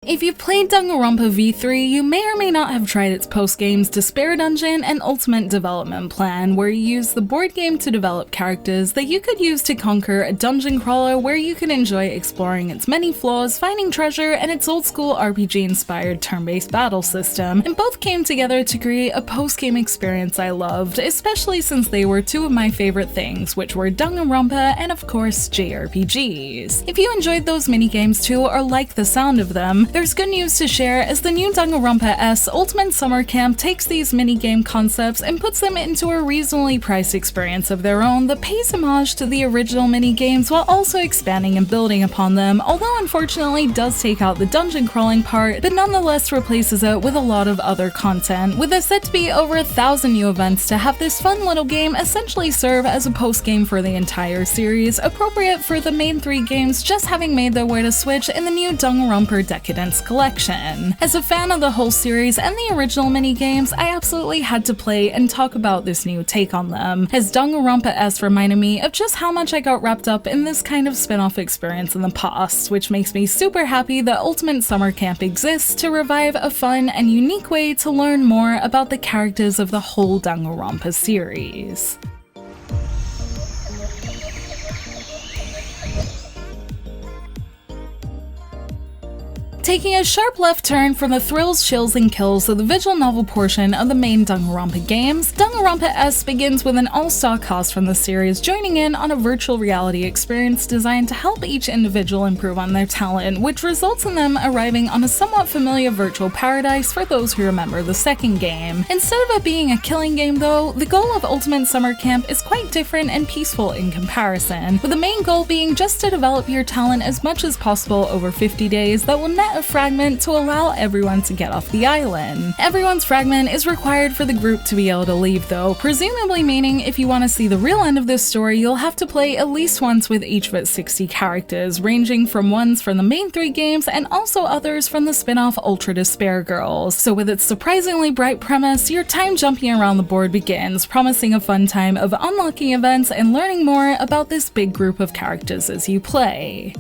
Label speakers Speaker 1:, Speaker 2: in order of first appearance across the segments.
Speaker 1: If you've played Danganronpa V3, you may or may not have tried its post-game's Despair Dungeon and Ultimate Development Plan, where you use the board game to develop characters that you could use to conquer a dungeon crawler where you can enjoy exploring its many floors, finding treasure, and its old-school RPG-inspired turn-based battle system, and both came together to create a post-game experience I loved, especially since they were two of my favorite things, which were Danganronpa and of course JRPGs. If you enjoyed those minigames too, or like the sound of them, there's good news to share, as the new Danganronpa S Ultimate Summer Camp takes these minigame concepts and puts them into a reasonably priced experience of their own that pays homage to the original minigames while also expanding and building upon them, although unfortunately does take out the dungeon crawling part, but nonetheless replaces it with a lot of other content, with there said to be over 1,000 new events to have this fun little game essentially serve as a post-game for the entire series, appropriate for the main three games just having made their way to Switch in the new Danganronpa Decadence collection. As a fan of the whole series and the original minigames, I absolutely had to play and talk about this new take on them, as Danganronpa S reminded me of just how much I got wrapped up in this kind of spin-off experience in the past, which makes me super happy that Ultimate Summer Camp exists to revive a fun and unique way to learn more about the characters of the whole Danganronpa series. Taking a sharp left turn from the thrills, chills, and kills of the visual novel portion of the main Danganronpa games, Danganronpa S begins with an all-star cast from the series joining in on a virtual reality experience designed to help each individual improve on their talent, which results in them arriving on a somewhat familiar virtual paradise for those who remember the second game. Instead of it being a killing game though, the goal of Ultimate Summer Camp is quite different and peaceful in comparison, with the main goal being just to develop your talent as much as possible over 50 days that will net a fragment to allow everyone to get off the island. Everyone's fragment is required for the group to be able to leave though, presumably meaning if you want to see the real end of this story, you'll have to play at least once with each of its 60 characters, ranging from ones from the main three games and also others from the spin-off Ultra Despair Girls. So with its surprisingly bright premise, your time jumping around the board begins, promising a fun time of unlocking events and learning more about this big group of characters as you play.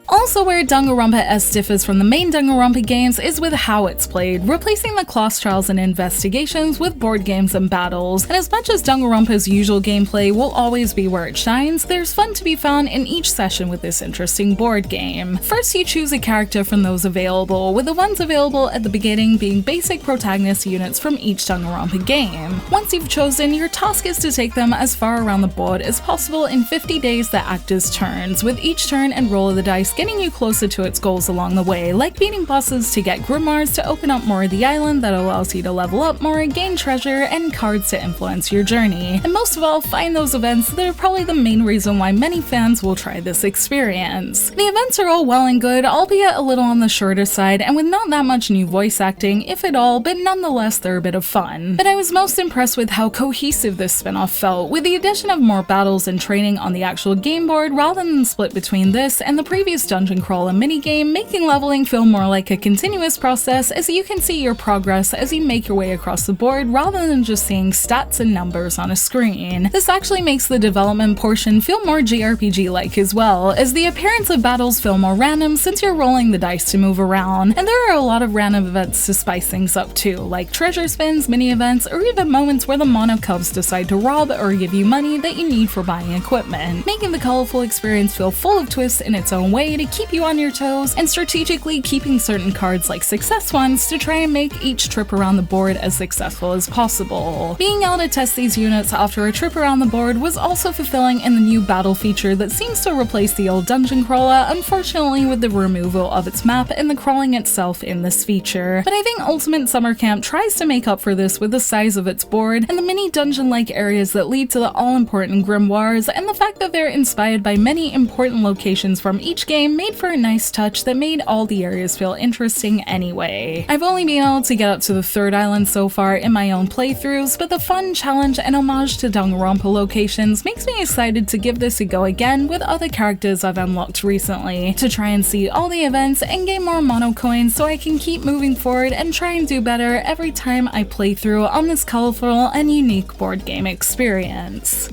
Speaker 1: Also where Danganronpa S differs from the main Danganronpa games is with how it's played, replacing the class trials and investigations with board games and battles. And as much as Danganronpa's usual gameplay will always be where it shines, there's fun to be found in each session with this interesting board game. First you choose a character from those available, with the ones available at the beginning being basic protagonist units from each Danganronpa game. Once you've chosen, your task is to take them as far around the board as possible in 50 days that act as turns, with each turn and roll of the dice getting you closer to its goals along the way, like beating bosses to get grimoires to open up more of the island that allows you to level up more, gain treasure, and cards to influence your journey. And most of all, find those events that are probably the main reason why many fans will try this experience. The events are all well and good, albeit a little on the shorter side, and with not that much new voice acting, if at all, but nonetheless they're a bit of fun. But I was most impressed with how cohesive this spin-off felt, with the addition of more battles and training on the actual game board rather than split between this and the previous dungeon crawl and minigame, making leveling feel more like a continuous process as you can see your progress as you make your way across the board rather than just seeing stats and numbers on a screen. This actually makes the development portion feel more JRPG-like as well, as the appearance of battles feel more random since you're rolling the dice to move around, and there are a lot of random events to spice things up too, like treasure spins, mini-events, or even moments where the mono cubs decide to rob or give you money that you need for buying equipment, making the colorful experience feel full of twists in its own way to keep you on your toes, and strategically keeping certain cards like success ones to try and make each trip around the board as successful as possible. Being able to test these units after a trip around the board was also fulfilling in the new battle feature that seems to replace the old dungeon crawler, unfortunately with the removal of its map and the crawling itself in this feature. But I think Ultimate Summer Camp tries to make up for this with the size of its board and the mini dungeon-like areas that lead to the all-important grimoires, and the fact that they're inspired by many important locations from each game made for a nice touch that made all the areas feel interesting anyway. I've only been able to get up to the third island so far in my own playthroughs, but the fun, challenge, and homage to Danganronpa locations makes me excited to give this a go again with other characters I've unlocked recently, to try and see all the events and gain more mono coins so I can keep moving forward and try and do better every time I play through on this colorful and unique board game experience.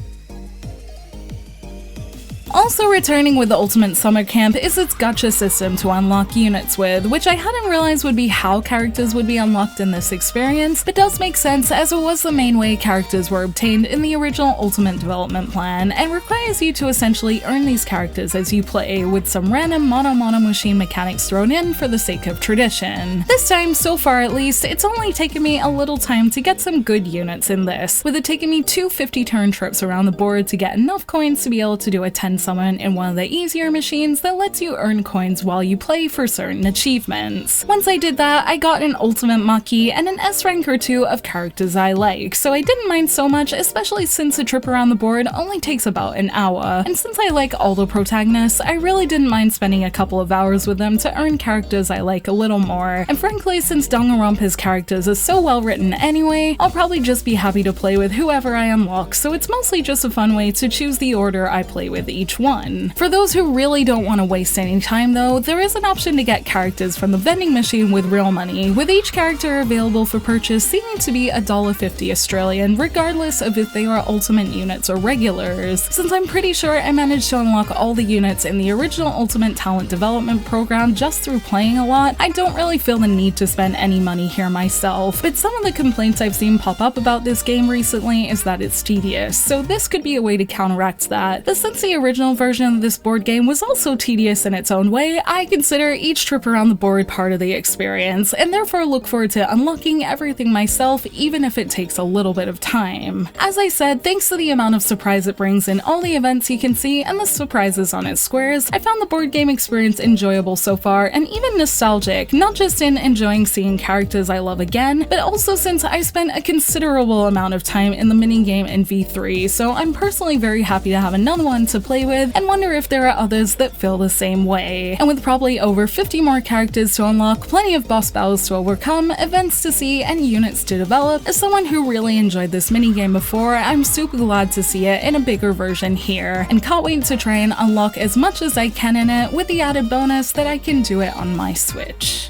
Speaker 1: Also returning with the Ultimate Summer Camp is its gacha system to unlock units with, which I hadn't realized would be how characters would be unlocked in this experience, but does make sense as it was the main way characters were obtained in the original Ultimate development plan, and requires you to essentially earn these characters as you play, with some random mono machine mechanics thrown in for the sake of tradition. This time, so far at least, it's only taken me a little time to get some good units in this, with it taking me 2 50-turn trips around the board to get enough coins to be able to do a 10 summon in one of the easier machines that lets you earn coins while you play for certain achievements. Once I did that, I got an Ultimate Maki and an S rank or 2 of characters I like, so I didn't mind so much, especially since a trip around the board only takes about an hour, and since I like all the protagonists, I really didn't mind spending a couple of hours with them to earn characters I like a little more, and frankly, since Danganronpa's characters are so well written anyway, I'll probably just be happy to play with whoever I unlock, so it's mostly just a fun way to choose the order I play with each one. For those who really don't want to waste any time though, there is an option to get characters from the vending machine with real money, with each character available for purchase seeming to be $1.50 Australian, regardless of if they are Ultimate units or regulars. Since I'm pretty sure I managed to unlock all the units in the original Ultimate Talent Development program just through playing a lot, I don't really feel the need to spend any money here myself, but some of the complaints I've seen pop up about this game recently is that it's tedious, so this could be a way to counteract that. But since the original version of this board game was also tedious in its own way, I consider each trip around the board part of the experience, and therefore look forward to unlocking everything myself, even if it takes a little bit of time. As I said, thanks to the amount of surprise it brings in all the events you can see and the surprises on its squares, I found the board game experience enjoyable so far, and even nostalgic, not just in enjoying seeing characters I love again, but also since I spent a considerable amount of time in the minigame in V3, so I'm personally very happy to have another one to play with, and wonder if there are others that feel the same way. And with probably over 50 more characters to unlock, plenty of boss battles to overcome, events to see, and units to develop, as someone who really enjoyed this minigame before, I'm super glad to see it in a bigger version here, and can't wait to try and unlock as much as I can in it, with the added bonus that I can do it on my Switch.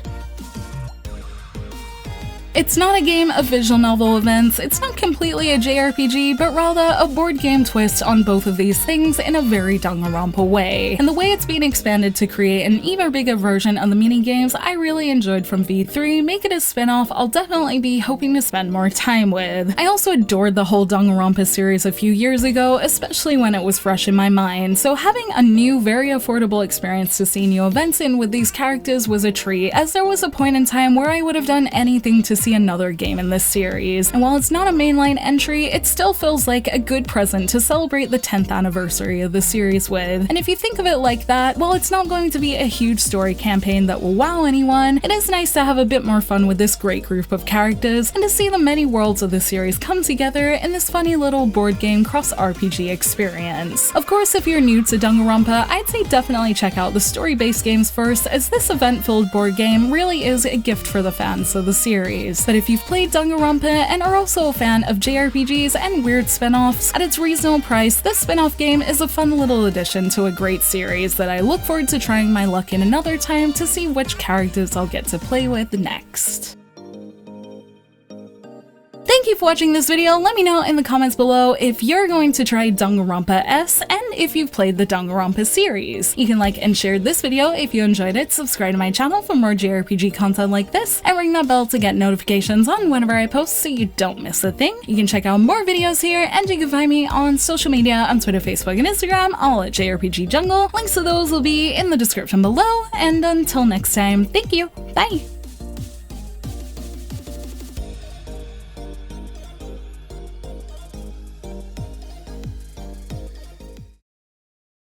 Speaker 1: It's not a game of visual novel events, it's not completely a JRPG, but rather a board game twist on both of these things in a very Danganronpa way. And the way it's being expanded to create an even bigger version of the minigames I really enjoyed from V3 make it a spin-off I'll definitely be hoping to spend more time with. I also adored the whole Danganronpa series a few years ago, especially when it was fresh in my mind, so having a new, very affordable experience to see new events in with these characters was a treat, as there was a point in time where I would have done anything to see another game in this series, and while it's not a mainline entry, it still feels like a good present to celebrate the 10th anniversary of the series with. And if you think of it like that, while it's not going to be a huge story campaign that will wow anyone, it is nice to have a bit more fun with this great group of characters, and to see the many worlds of the series come together in this funny little board game cross-RPG experience. Of course, if you're new to Danganronpa, I'd say definitely check out the story-based games first, as this event-filled board game really is a gift for the fans of the series. But if you've played Danganronpa and are also a fan of JRPGs and weird spin-offs, at its reasonable price, this spin-off game is a fun little addition to a great series that I look forward to trying my luck in another time to see which characters I'll get to play with next. Thank you for watching this video. Let me know in the comments below if you're going to try Danganronpa S and if you've played the Danganronpa series. You can like and share this video if you enjoyed it, subscribe to my channel for more JRPG content like this, and ring that bell to get notifications on whenever I post so you don't miss a thing. You can check out more videos here, and you can find me on social media on Twitter, Facebook, and Instagram, all at JRPG Jungle. Links to those will be in the description below, and until next time, thank you, bye!